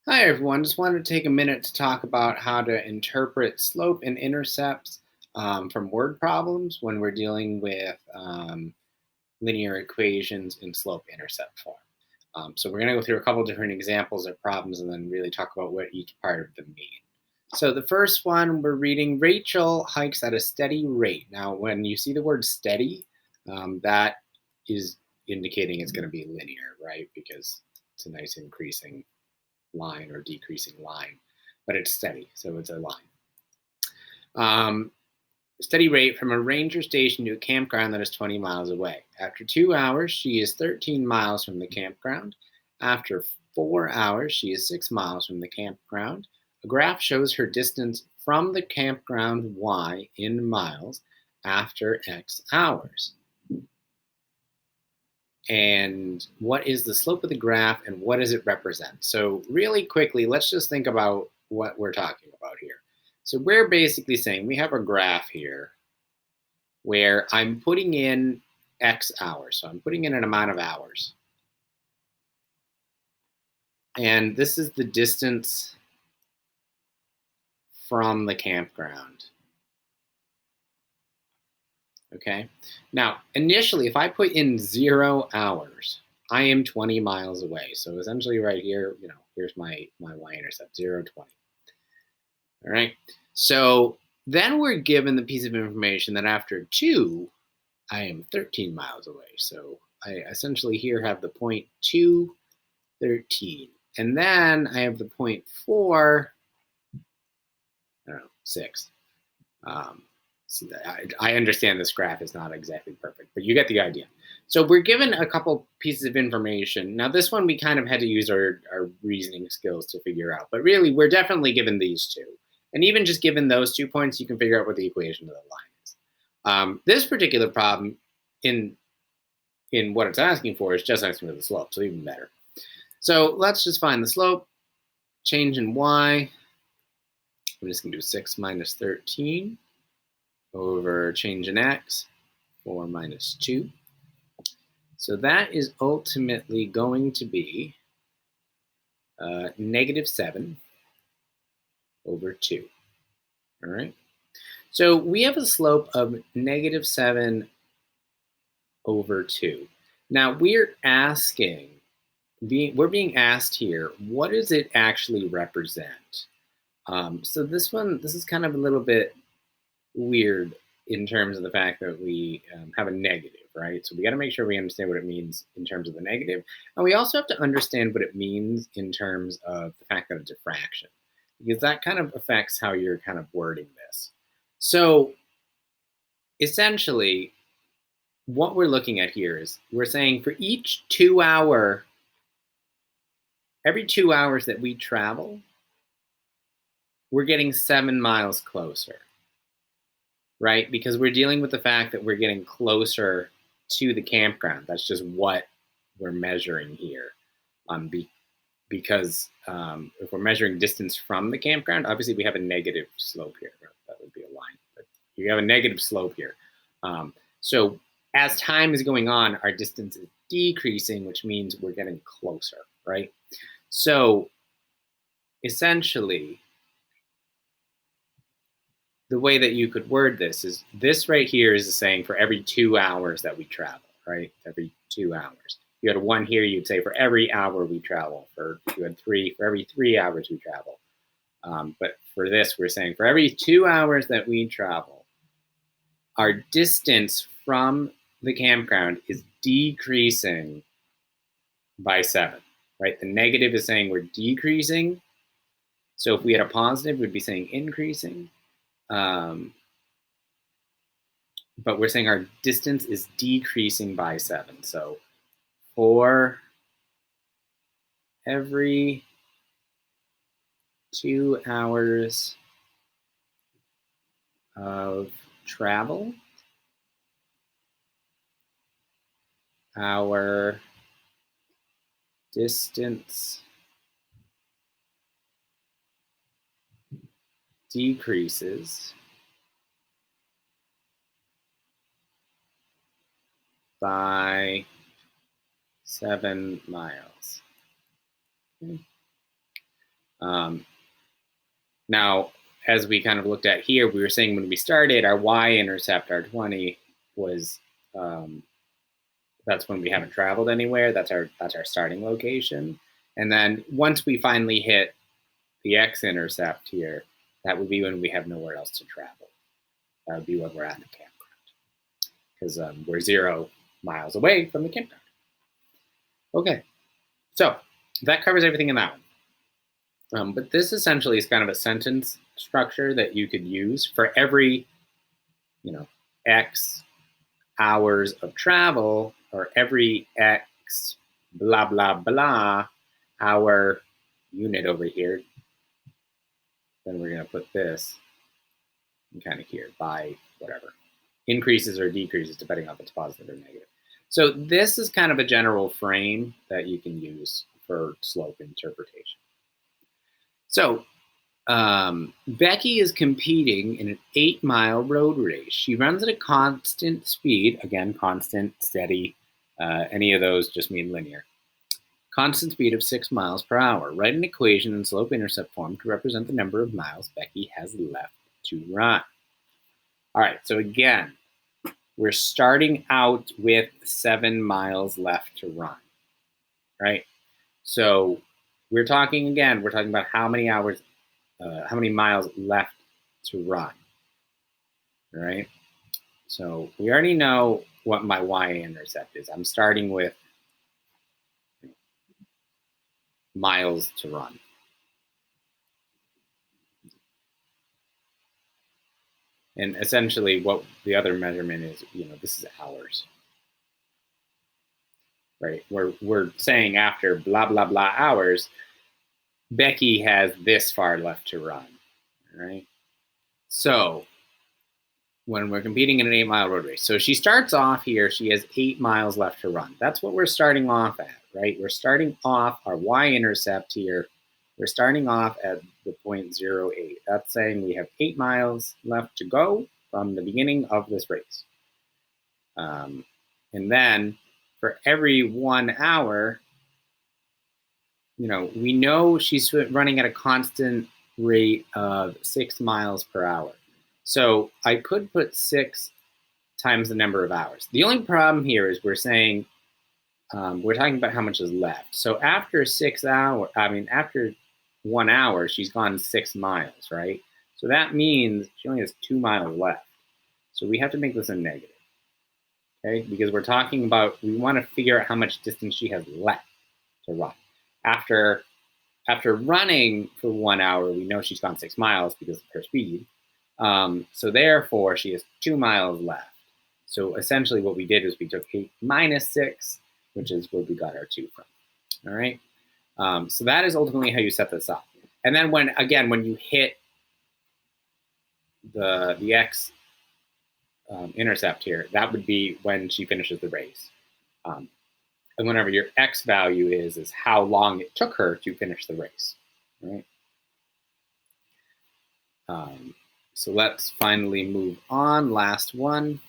Hi everyone, just wanted to take a minute to talk about how to interpret slope and intercepts from word problems when we're dealing with linear equations in slope-intercept form. So we're going to go through a couple different examples of problems and then really talk about what each part of them mean. So the first one, we're reading Rachel hikes at a steady rate. Now, when you see the word steady, that is indicating it's going to be linear, right? Because it's a nice increasing line or decreasing line, but it's steady, so it's a line. Um, Steady rate from a ranger station to a campground that is 20 miles away. After 2 hours, she is 13 miles from the campground. After 4 hours, she is 6 miles from the campground. A graph shows her distance from the campground y in miles after x hours. And what is the slope of the graph and what does it represent? So really quickly, let's just think about what we're talking about here. So we're basically saying we have a graph here where I'm putting in X hours. So I'm putting in an amount of hours. And this is the distance from the campground. Okay. Now, initially, if I put in 0 hours, I am 20 miles away. So essentially right here, here's my y-intercept, 0, 20. All right. So then we're given the piece of information that after 2, I am 13 miles away. So I essentially here have the point 2, 13. And then I have the point 4, I don't know, 6. So I understand this graph is not exactly perfect, but you get the idea. So we're given a couple pieces of information. Now this one we kind of had to use our reasoning skills to figure out, but really we're definitely given these two. And even just given those 2 points, you can figure out what the equation of the line is. This particular problem in what it's asking for is just asking for the slope, so even better. So let's just find the slope, change in y. I'm just going to do 6 minus 13 over change in x, 4 minus 2. So that is ultimately going to be negative 7 over 2. All right. So we have a slope of negative 7 over 2. Now we're being asked here, what does it actually represent? So this is kind of a little bit weird in terms of the fact that we have a negative, right? So we got to make sure we understand what it means in terms of the negative. And we also have to understand what it means in terms of the fact that it's a fraction, because that kind of affects how you're kind of wording this. So essentially, what we're looking at here is we're saying for every 2 hours that we travel, we're getting 7 miles closer, right? Because we're dealing with the fact that we're getting closer to the campground. That's just what we're measuring here. Because if we're measuring distance from the campground, obviously we have a negative slope here. That would be a line, but you have a negative slope here. So as time is going on, our distance is decreasing, which means we're getting closer, right? So essentially, the way that you could word this is this right here is saying for every 2 hours that we travel, right? Every 2 hours. You had a 1 here, you'd say for every hour we travel. For you had 3, for every 3 hours we travel. But for this, we're saying for every 2 hours that we travel, our distance from the campground is decreasing by 7, right? The negative is saying we're decreasing. So if we had a positive, we'd be saying increasing. But we're saying our distance is decreasing by 7. So for every 2 hours of travel, our distance decreases by 7 miles. Okay. Now, as we kind of looked at here, we were saying when we started, our y-intercept, our 20, was that's when we haven't traveled anywhere. That's our starting location. And then once we finally hit the x-intercept here, that would be when we have nowhere else to travel. That would be when we're at the campground, because we're 0 miles away from the campground. Okay, so that covers everything in that one. But this essentially is kind of a sentence structure that you could use for every, X hours of travel, or every X blah, blah, blah hour unit over here. Then we're going to put this kind of here by whatever. Increases or decreases depending on if it's positive or negative. So this is kind of a general frame that you can use for slope interpretation. So Becky is competing in an 8-mile road race. She runs at a constant speed. Again, constant, steady. Any of those just mean linear. Constant speed of 6 miles per hour. Write an equation in slope-intercept form to represent the number of miles Becky has left to run. All right, so again, we're starting out with 7 miles left to run, right? So we're talking about how many hours, how many miles left to run, right? So we already know what my y-intercept is. I'm starting with miles to run. And essentially what the other measurement is, this is hours, right? We're saying after blah, blah, blah hours, Becky has this far left to run, right? So when we're competing in an 8-mile road race, so she starts off here, she has 8 miles left to run. That's what we're starting off at, right? We're starting off our y-intercept here. We're starting off at the 0.08. That's saying we have 8 miles left to go from the beginning of this race. And then for every 1 hour, we know she's running at a constant rate of 6 miles per hour. So I could put 6 times the number of hours. The only problem here is we're saying, we're talking about how much is left. So after 1 hour, she's gone 6 miles, right? So that means she only has 2 miles left. So we have to make this a negative, okay? Because we're talking about, we want to figure out how much distance she has left to run. After running for 1 hour, we know she's gone 6 miles because of her speed. So therefore, she has 2 miles left. So essentially what we did is we took 8 minus 6, which is where we got our 2 from. All right. So that is ultimately how you set this up. And then when you hit the x intercept here, that would be when she finishes the race. And whenever your x value is how long it took her to finish the race. Right. So let's finally move on. Last one.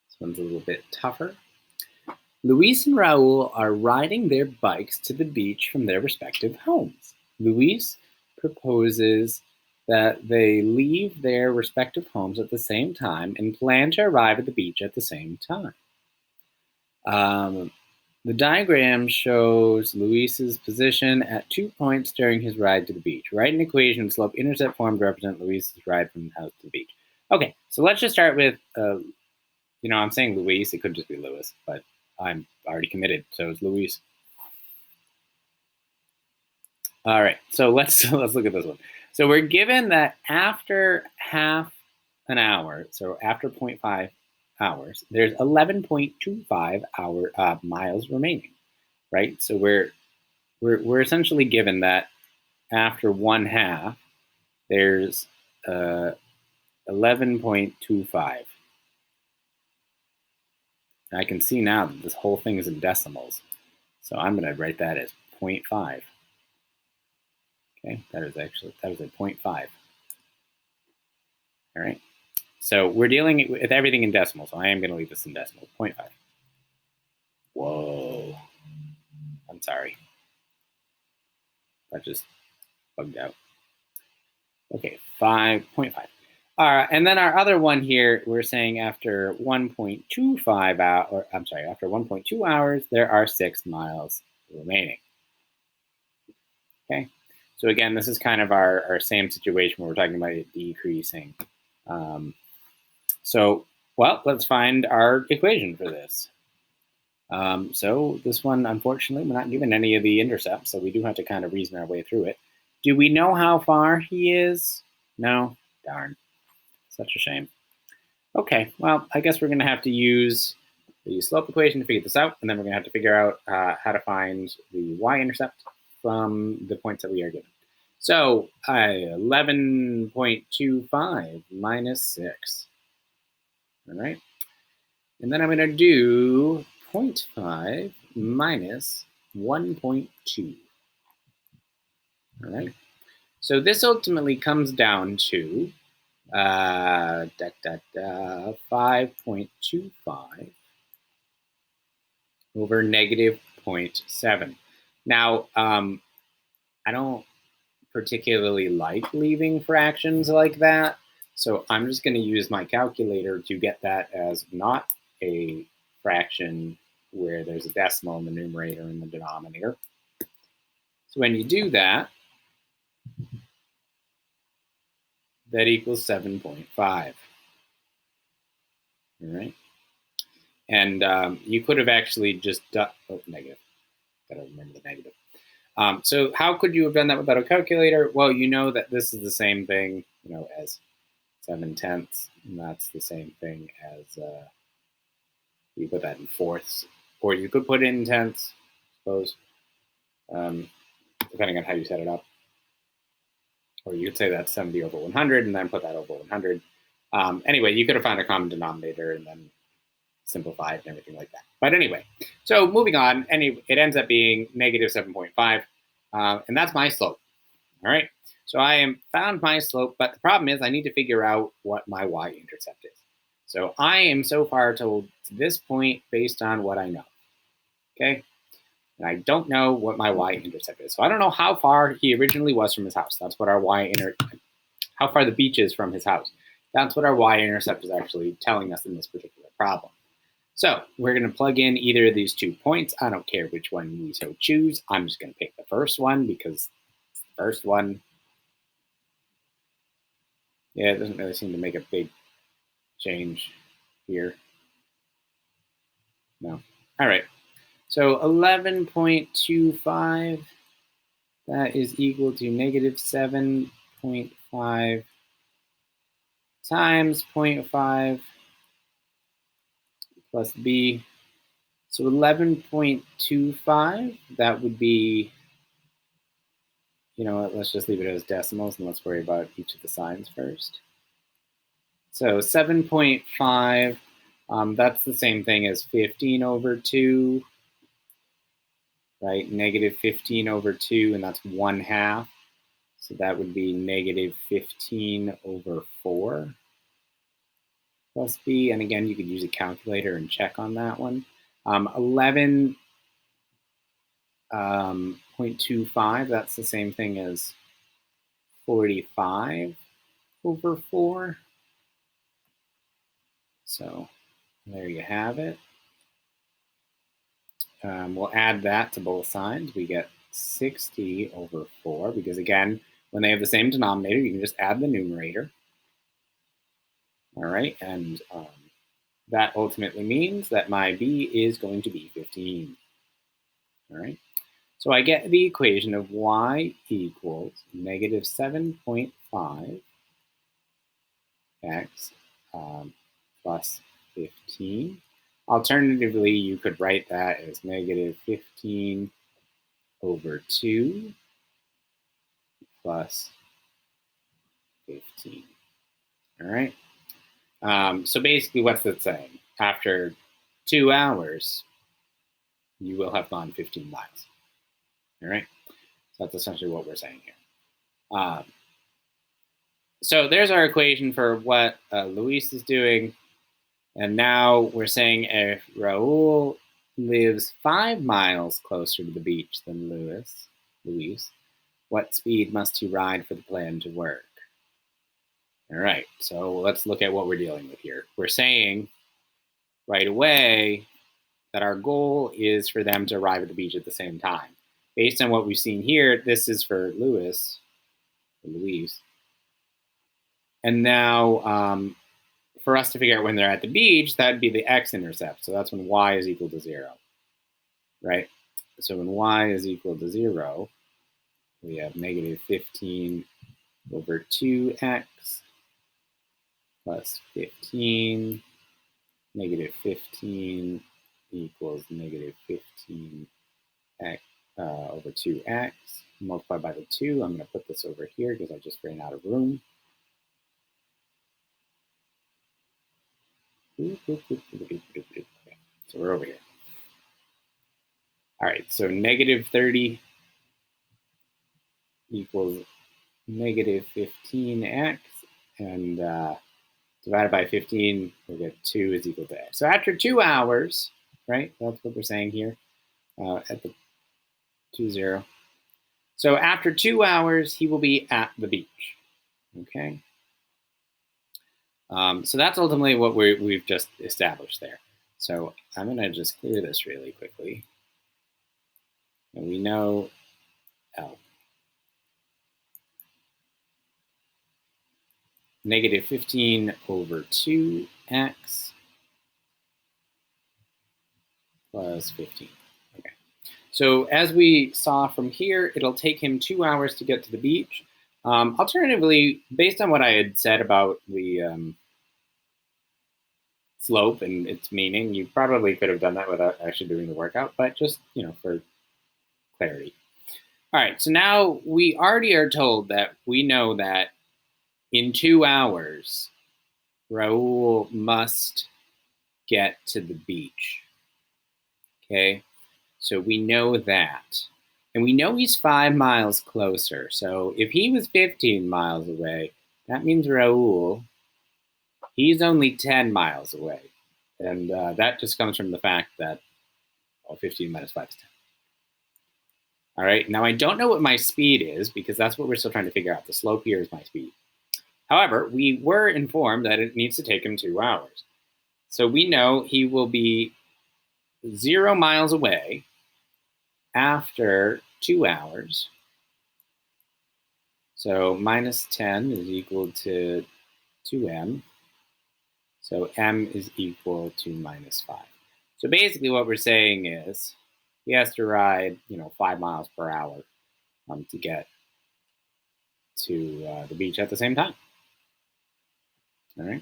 This one's a little bit tougher. Luis and Raul are riding their bikes to the beach from their respective homes. Luis proposes that they leave their respective homes at the same time and plan to arrive at the beach at the same time. The diagram shows Luis's position at 2 points during his ride to the beach. Write an equation in slope-intercept form to represent Luis's ride from the house to the beach. Okay, so let's just start with, I'm saying Luis. It could just be Louis, but I'm already committed, so it's Luis. All right, so let's look at this one. So we're given that after half an hour, so after 0.5 hours, there's 11.25 miles remaining, right? So we're essentially given that after 1/2, there's 11.25. I can see now that this whole thing is in decimals, so I'm going to write that as 0.5. Okay, that is a 0.5. All right. So we're dealing with everything in decimals, so I am going to leave this in decimals, 0.5. Whoa. I'm sorry. That just bugged out. Okay, 5.5. And then our other one here, we're saying after 1.25 hours, or I'm sorry, after 1.2 hours, there are 6 miles remaining. Okay, so again, this is kind of our same situation where we're talking about it decreasing. Well, let's find our equation for this. So this one, unfortunately, we're not given any of the intercepts, so we do have to kind of reason our way through it. Do we know how far he is? No? Darn. Such a shame. Okay, well, I guess we're going to have to use the slope equation to figure this out, and then we're going to have to figure out how to find the y-intercept from the points that we are given. So 11.25 minus 6. All right. And then I'm going to do 0.5 minus 1.2. All right. So this ultimately comes down to 5.25 over negative 0.7. Now, I don't particularly like leaving fractions like that, so I'm just going to use my calculator to get that as not a fraction where there's a decimal in the numerator and the denominator. So when you do that, that equals 7.5. All right. And you could have actually just done, negative. Gotta remember the negative. So how could you have done that without a calculator? Well, you know that this is the same thing, as 7/10, and that's the same thing as you put that in fourths, or you could put it in tenths, I suppose, depending on how you set it up. Or you could say that's 70 over 100 and then put that over 100. Anyway, you could have found a common denominator and then simplified and everything like that. But anyway, so moving on, it ends up being negative 7.5, and that's my slope. All right, so I am found my slope, but the problem is I need to figure out what my y-intercept is. So I am so far told to this point based on what I know. Okay, and I don't know what my y-intercept is. So I don't know how far he originally was from his house. That's what our how far the beach is from his house. That's what our y-intercept is actually telling us in this particular problem. So we're going to plug in either of these 2 points. I don't care which one we so choose. I'm just going to pick the first one because it's the first one. Yeah, it doesn't really seem to make a big change here. No. All right. So 11.25, that is equal to negative 7.5 times 0.5 plus b. So 11.25, that would be, let's just leave it as decimals and let's worry about each of the signs first. So 7.5, that's the same thing as 15 over 2, right? Negative 15 over 2, and that's 1/2. So that would be negative 15 over 4 plus b. And again, you could use a calculator and check on that one. 11.25, that's the same thing as 45 over 4. So there you have it. We'll add that to both sides. We get 60 over 4, because again, when they have the same denominator, you can just add the numerator. All right, and that ultimately means that my b is going to be 15. All right, so I get the equation of y equals negative 7.5 x plus 15. Alternatively, you could write that as negative 15 over 2 plus 15. All right. So basically, what's it saying? After 2 hours, you will have gone 15 miles. All right. So that's essentially what we're saying here. So there's our equation for what Luis is doing. And now we're saying if Raul lives 5 miles closer to the beach than Luis, What speed must he ride for the plan to work? All right, so let's look at what we're dealing with here. We're saying right away that our goal is for them to arrive at the beach at the same time. Based on what we've seen here, this is for Louise. And now for us to figure out when they're at the beach, that'd be the x-intercept. So that's when y is equal to 0, right? So when y is equal to 0, we have negative 15 over 2x plus 15, negative 15 equals negative 15x over 2x, multiplied by the 2. I'm going to put this over here because I just ran out of room. So we're over here. All right, so negative 30 equals negative 15x, and divided by 15, we'll get 2 is equal to x. So after 2 hours, right, that's what we're saying here at the 2, 0. So after 2 hours, he will be at the beach, okay? So that's ultimately what we've just established there. So I'm going to just clear this really quickly. And we know L. Negative 15 over 2x plus 15. Okay. So as we saw from here, it'll take him 2 hours to get to the beach. Alternatively, based on what I had said about the slope and its meaning, you probably could have done that without actually doing the workout, but just, for clarity. All right, so now we already are told that we know that in 2 hours, Raul must get to the beach, okay? So we know that. And we know he's 5 miles closer. So if he was 15 miles away, that means Raul, he's only 10 miles away. And that just comes from the fact that 15 minus 5 is 10. All right, now I don't know what my speed is because that's what we're still trying to figure out. The slope here is my speed. However, we were informed that it needs to take him 2 hours. So we know he will be 0 miles away after 2 hours. So minus 10 is equal to 2m. So m is equal to minus 5. So basically what we're saying is he has to ride, 5 miles per hour to get to the beach at the same time. All right.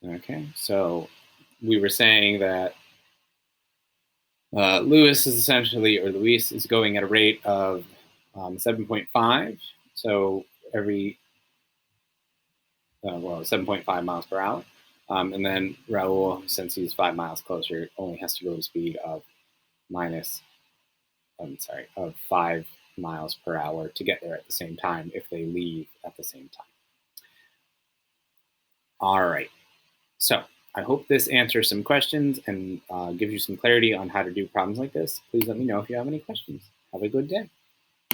Okay, so we were saying that Luis is going at a rate of 7.5. So every 7.5 miles per hour. And then Raul, since he's 5 miles closer, only has to go at a speed of 5 miles per hour to get there at the same time if they leave at the same time. All right. So I hope this answers some questions and gives you some clarity on how to do problems like this. Please let me know if you have any questions. Have a good day.